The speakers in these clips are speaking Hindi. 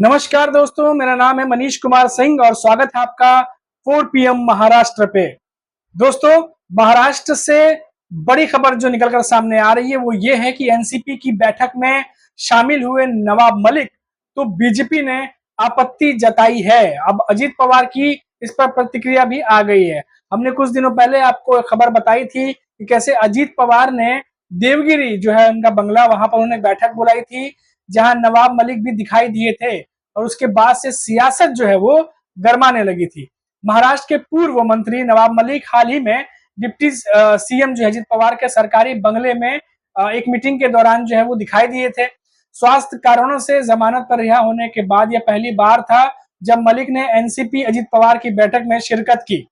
नमस्कार दोस्तों, मेरा नाम है मनीष कुमार सिंह और स्वागत है आपका 4 PM महाराष्ट्र पे। दोस्तों, महाराष्ट्र से बड़ी खबर जो निकलकर सामने आ रही है वो ये है कि एनसीपी की बैठक में शामिल हुए नवाब मलिक, तो बीजेपी ने आपत्ति जताई है। अब अजीत पवार की इस पर प्रतिक्रिया भी आ गई है। हमने कुछ दिनों पहले आपको एक खबर बताई थी कि कैसे अजीत पवार ने देवगिरी जो है उनका बंगला, वहां पर उन्होंने बैठक बुलाई थी जहां नवाब मलिक भी दिखाई दिए थे और उसके बाद से सियासत जो है वो गरमाने लगी थी। महाराष्ट्र के पूर्व मंत्री नवाब मलिक हाल ही में डिप्टी सीएम जो है अजित पवार के सरकारी बंगले में एक मीटिंग के दौरान जो है वो दिखाई दिए थे। स्वास्थ्य कारणों से जमानत पर रिहा होने के बाद यह पहली बार था जब मलिक ने एनसीपी अजित पवार की बैठक में शिरकत की।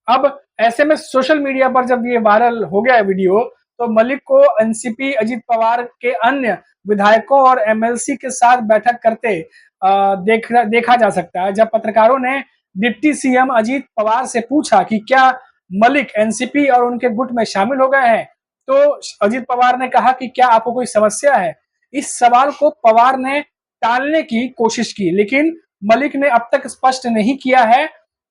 अब ऐसे में सोशल मीडिया पर जब ये वायरल हो गया वीडियो, तो मलिक को एनसीपी अजित पवार के अन्य विधायकों और एमएलसी के साथ बैठक करते देखा जा सकता है। जब पत्रकारों ने डिप्टी सीएम अजित पवार से पूछा कि क्या मलिक एनसीपी और उनके गुट में शामिल हो गए हैं, तो अजित पवार ने कहा कि क्या आपको कोई समस्या है। इस सवाल को पवार ने टालने की कोशिश की, लेकिन मलिक ने अब तक स्पष्ट नहीं किया है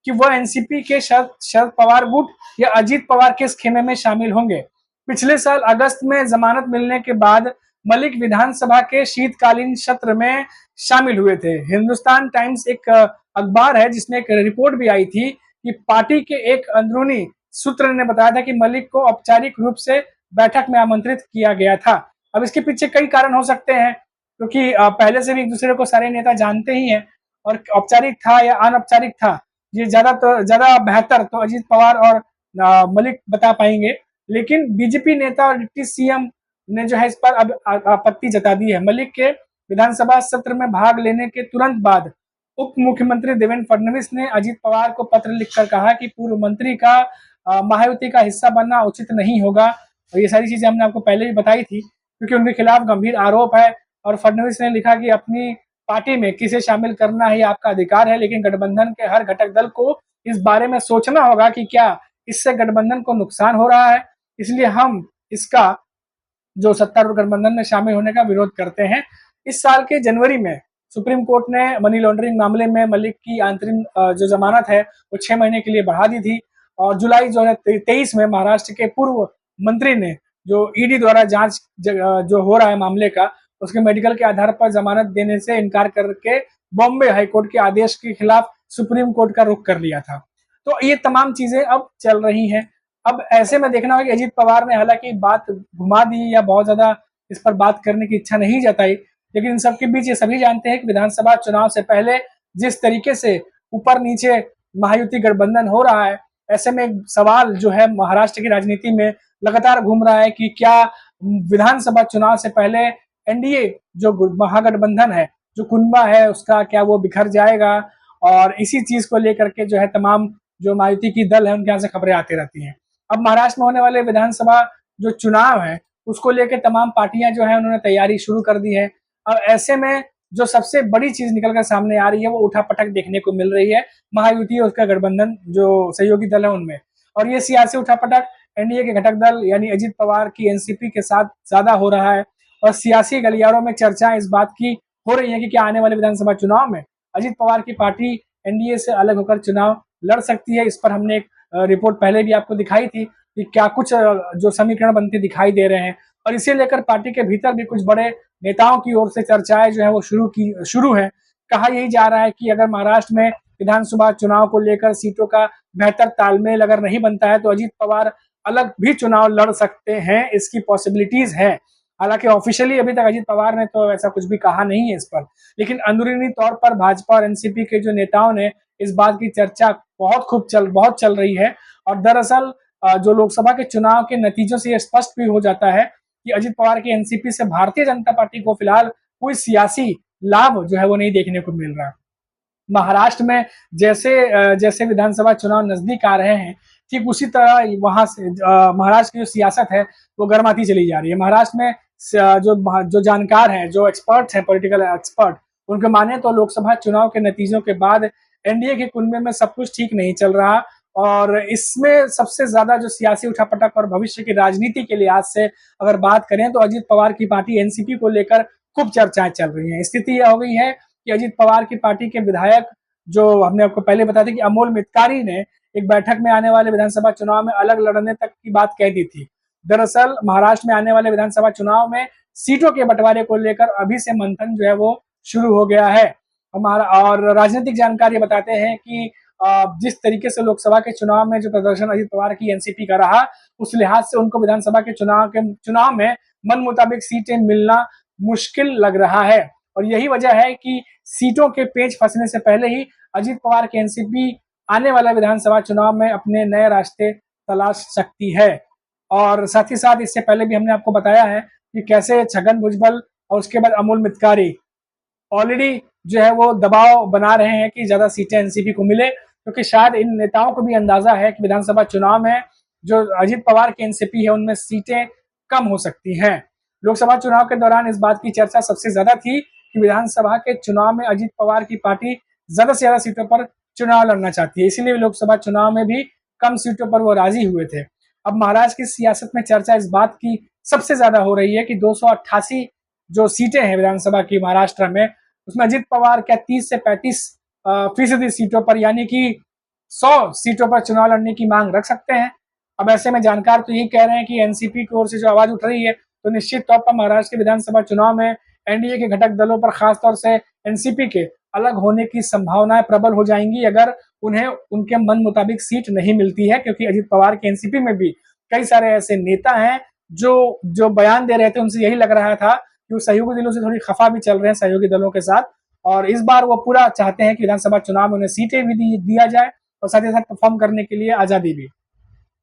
कि वह एनसीपी के शरद पवार गुट या अजीत पवार के खेमे में शामिल होंगे। पिछले साल अगस्त में जमानत मिलने के बाद मलिक विधानसभा के शीतकालीन सत्र में शामिल हुए थे। हिंदुस्तान टाइम्स एक अखबार है जिसमें एक रिपोर्ट भी आई थी कि पार्टी के एक अंदरूनी सूत्र ने बताया था कि मलिक को औपचारिक रूप से बैठक में आमंत्रित किया गया था। अब इसके पीछे कई कारण हो सकते हैं, क्योंकि पहले से भी एक दूसरे को सारे नेता जानते ही हैं, और औपचारिक था या अनौपचारिक था ये ज्यादा बेहतर तो अजीत पवार और मलिक बता पाएंगे। लेकिन बीजेपी नेता और डिप्टी सीएम ने जो है इस पर अब आपत्ति जता दी है। मलिक के विधानसभा सत्र में भाग लेने के तुरंत बाद उप मुख्यमंत्री देवेंद्र फडणवीस ने अजीत पवार को पत्र लिखकर कहा कि पूर्व मंत्री का महायुति का हिस्सा बनना उचित नहीं होगा। और ये सारी चीजें हमने आपको पहले भी बताई थी, क्योंकि उनके खिलाफ गंभीर आरोप है। और फडणवीस ने लिखा कि अपनी पार्टी में किसे शामिल करना है आपका अधिकार है, लेकिन गठबंधन के हर घटक दल को इस बारे में सोचना होगा कि क्या इससे गठबंधन को नुकसान हो रहा है। इसलिए हम इसका जो सत्तारूढ़ गठबंधन में शामिल होने का विरोध करते हैं। इस साल के जनवरी में सुप्रीम कोर्ट ने मनी लॉन्ड्रिंग मामले में मलिक की अंतरिम जो जमानत है वो 6 महीने के लिए बढ़ा दी थी। और जुलाई 2023 में महाराष्ट्र के पूर्व मंत्री ने जो ईडी द्वारा जांच जो हो रहा है मामले का, उसके मेडिकल के आधार पर जमानत देने से इनकार करके बॉम्बे हाईकोर्ट के आदेश के खिलाफ सुप्रीम कोर्ट का रुख कर लिया था। तो ये तमाम चीजें अब चल रही हैं। अब ऐसे में देखना होगा कि अजीत पवार ने हालांकि बात घुमा दी या बहुत ज्यादा इस पर बात करने की इच्छा नहीं जताई, लेकिन इन सबके बीच ये सभी जानते हैं कि विधानसभा चुनाव से पहले जिस तरीके से ऊपर नीचे महायुति गठबंधन हो रहा है, ऐसे में एक सवाल जो है महाराष्ट्र की राजनीति में लगातार घूम रहा है कि क्या विधानसभा चुनाव से पहले एनडीए जो महागठबंधन है, जो कुनबा है, उसका क्या वो बिखर जाएगा। और इसी चीज को लेकर के जो है तमाम जो महायुति की दल है उनके यहाँ से खबरें आती रहती हैं। अब महाराष्ट्र में होने वाले विधानसभा जो चुनाव है उसको लेकर तमाम पार्टियां जो है उन्होंने तैयारी शुरू कर दी है। अब ऐसे में जो सबसे बड़ी चीज निकलकर सामने आ रही है वो उठापटक देखने को मिल रही है महायुति और उसका गठबंधन जो सहयोगी दल है उनमें। और ये सियासी उठापटक एनडीए के घटक दल यानी अजित पवार की एनसीपी के साथ ज्यादा हो रहा है। और सियासी गलियारों में चर्चा इस बात की हो रही है कि क्या आने वाले विधानसभा चुनाव में अजित पवार की पार्टी एनडीए से अलग होकर चुनाव लड़ सकती है। इस पर हमने एक रिपोर्ट पहले भी आपको दिखाई थी कि क्या कुछ जो समीकरण बनते दिखाई दे रहे हैं। और इसे लेकर पार्टी के भीतर भी कुछ बड़े नेताओं की ओर से चर्चाएं जो है वो शुरू है। कहा यही जा रहा है कि अगर महाराष्ट्र में विधानसभा चुनाव को लेकर सीटों का बेहतर तालमेल अगर नहीं बनता है तो अजीत पवार अलग भी चुनाव लड़ सकते हैं, इसकी पॉसिबिलिटीज है। हालांकि ऑफिशियली अभी तक अजीत पवार ने तो ऐसा कुछ भी कहा नहीं है इस पर, लेकिन अंदरूनी तौर पर भाजपा और एनसीपी के जो नेताओं ने इस बात की चर्चा बहुत चल रही है। और दरअसल जो लोकसभा के चुनाव के नतीजों से यह स्पष्ट भी हो जाता है कि अजित पवार की एनसीपी से भारतीय जनता पार्टी को फिलहाल कोई सियासी लाभ जो है वो नहीं देखने को मिल रहा। महाराष्ट्र में जैसे विधानसभा चुनाव नजदीक आ रहे हैं, ठीक उसी तरह वहां से महाराष्ट्र की जो सियासत है वो गर्माती चली जा रही है। महाराष्ट्र में जो जानकार हैं, जो एक्सपर्ट्स हैं, पॉलिटिकल एक्सपर्ट, उनके माने तो लोकसभा चुनाव के नतीजों के बाद एनडीए के कुनबे में सब कुछ ठीक नहीं चल रहा। और इसमें सबसे ज्यादा जो सियासी उठापटक और भविष्य की राजनीति के लिहाज से अगर बात करें तो अजित पवार की पार्टी एनसीपी को लेकर खूब चर्चाएं चल रही हैं। स्थिति यह हो गई है कि अजीत पवार की पार्टी के विधायक, जो हमने आपको पहले बताया था कि अमोल मितकारी ने एक बैठक में आने वाले विधानसभा चुनाव में अलग लड़ने तक की बात कह दी थी। दरअसल महाराष्ट्र में आने वाले विधानसभा चुनाव में सीटों के बंटवारे को लेकर अभी से मंथन जो है वो शुरू हो गया है। और राजनीतिक जानकारी बताते हैं कि जिस तरीके से लोकसभा के चुनाव में जो प्रदर्शन अजीत पवार की एनसीपी का रहा, उस लिहाज से उनको विधानसभा के चुनाव में मन मुताबिक सीटें मिलना मुश्किल लग रहा है। और यही वजह है कि सीटों के पेच फंसने से पहले ही अजीत पवार की एनसीपी आने वाला विधानसभा चुनाव में अपने नए रास्ते तलाश सकती है। और साथ ही साथ इससे पहले भी हमने आपको बताया है कि कैसे छगन भुजबल और उसके बाद अमोल मितकारी ऑलरेडी जो है वो दबाव बना रहे हैं कि ज्यादा सीटें एनसीपी को मिले, क्योंकि शायद इन नेताओं को भी अंदाजा है कि विधानसभा चुनाव में जो अजीत पवार की एनसीपी है उनमें सीटें कम हो सकती हैं। लोकसभा चुनाव के दौरान इस बात की चर्चा सबसे ज्यादा थी कि विधानसभा के चुनाव में अजीत पवार की पार्टी ज्यादा से ज्यादा सीटों पर चुनाव लड़ना चाहती है, इसीलिए लोकसभा चुनाव में भी कम सीटों पर वो राजी हुए थे। अब महाराष्ट्र की सियासत में चर्चा इस बात की सबसे ज्यादा हो रही है कि 288 जो सीटें हैं विधानसभा की महाराष्ट्र में, उसमें अजीत पवार क्या 30 से 35% सीटों पर यानी कि 100 सीटों पर चुनाव लड़ने की मांग रख सकते हैं। अब ऐसे में जानकार तो यही कह रहे हैं कि एनसीपी की ओर से जो आवाज उठ रही है, तो निश्चित तौर पर महाराष्ट्र के विधानसभा चुनाव में एनडीए के घटक दलों पर खासतौर से एनसीपी के अलग होने की संभावनाएं प्रबल हो जाएंगी अगर उन्हें उनके मन मुताबिक सीट नहीं मिलती है, क्योंकि अजीत पवार के एनसीपी में भी कई सारे ऐसे नेता हैं जो बयान दे रहे थे, उनसे यही लग रहा था कि वो सहयोगी दलों से थोड़ी खफा भी चल रहे हैं सहयोगी दलों के साथ, और इस बार वो पूरा चाहते हैं कि विधानसभा चुनाव में उन्हें सीटें भी दिया जाए और साथ ही साथ परफॉर्म करने के लिए आजादी भी।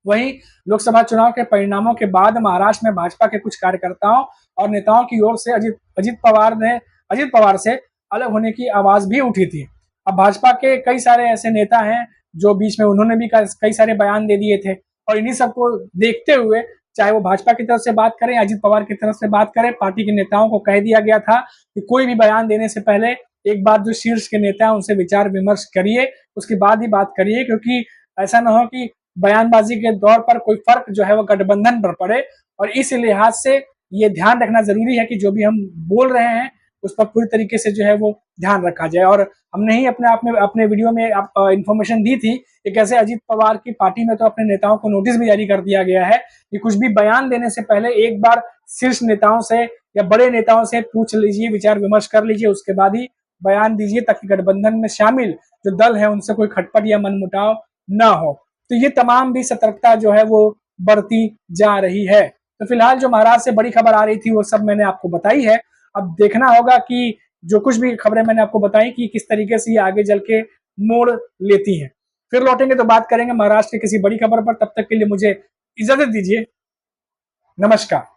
वहीं लोकसभा चुनाव के परिणामों के बाद महाराष्ट्र में भाजपा के कुछ कार्यकर्ताओं और नेताओं की ओर से अजीत पवार से अलग होने की आवाज भी उठी थी। अब भाजपा के कई सारे ऐसे नेता हैं जो बीच में उन्होंने भी कई सारे बयान दे दिए थे, और इन्हीं सबको देखते हुए चाहे वो भाजपा की तरफ से बात करें, अजीत पवार की तरफ से बात करें, पार्टी के नेताओं को कह दिया गया था कि कोई भी बयान देने से पहले एक बार जो शीर्ष के नेता है उनसे विचार विमर्श करिए, उसके बाद ही बात करिए, क्योंकि ऐसा ना हो कि बयानबाजी के दौर पर कोई फर्क जो है वो गठबंधन पर पड़े। और इस लिहाज से ये ध्यान रखना जरूरी है कि जो भी हम बोल रहे हैं उस पर पूरी तरीके से जो है वो ध्यान रखा जाए। और हमने ही अपने वीडियो में इंफॉर्मेशन दी थी कि कैसे अजीत पवार की पार्टी में तो अपने नेताओं को नोटिस भी जारी कर दिया गया है कि कुछ भी बयान देने से पहले एक बार शीर्ष नेताओं से या बड़े नेताओं से पूछ लीजिए, विचार विमर्श कर लीजिए, उसके बाद ही बयान दीजिए, ताकि गठबंधन में शामिल जो दल है उनसे कोई खटपट या मनमुटाव ना हो। तो ये तमाम भी सतर्कता जो है वो बढ़ती जा रही है। तो फिलहाल जो महाराष्ट्र से बड़ी खबर आ रही थी वो सब मैंने आपको बताई है। अब देखना होगा कि जो कुछ भी खबरें मैंने आपको बताई कि किस तरीके से ये आगे चल के मोड़ लेती हैं। फिर लौटेंगे तो बात करेंगे महाराष्ट्र की किसी बड़ी खबर पर। तब तक के लिए मुझे इजाजत दीजिए। नमस्कार।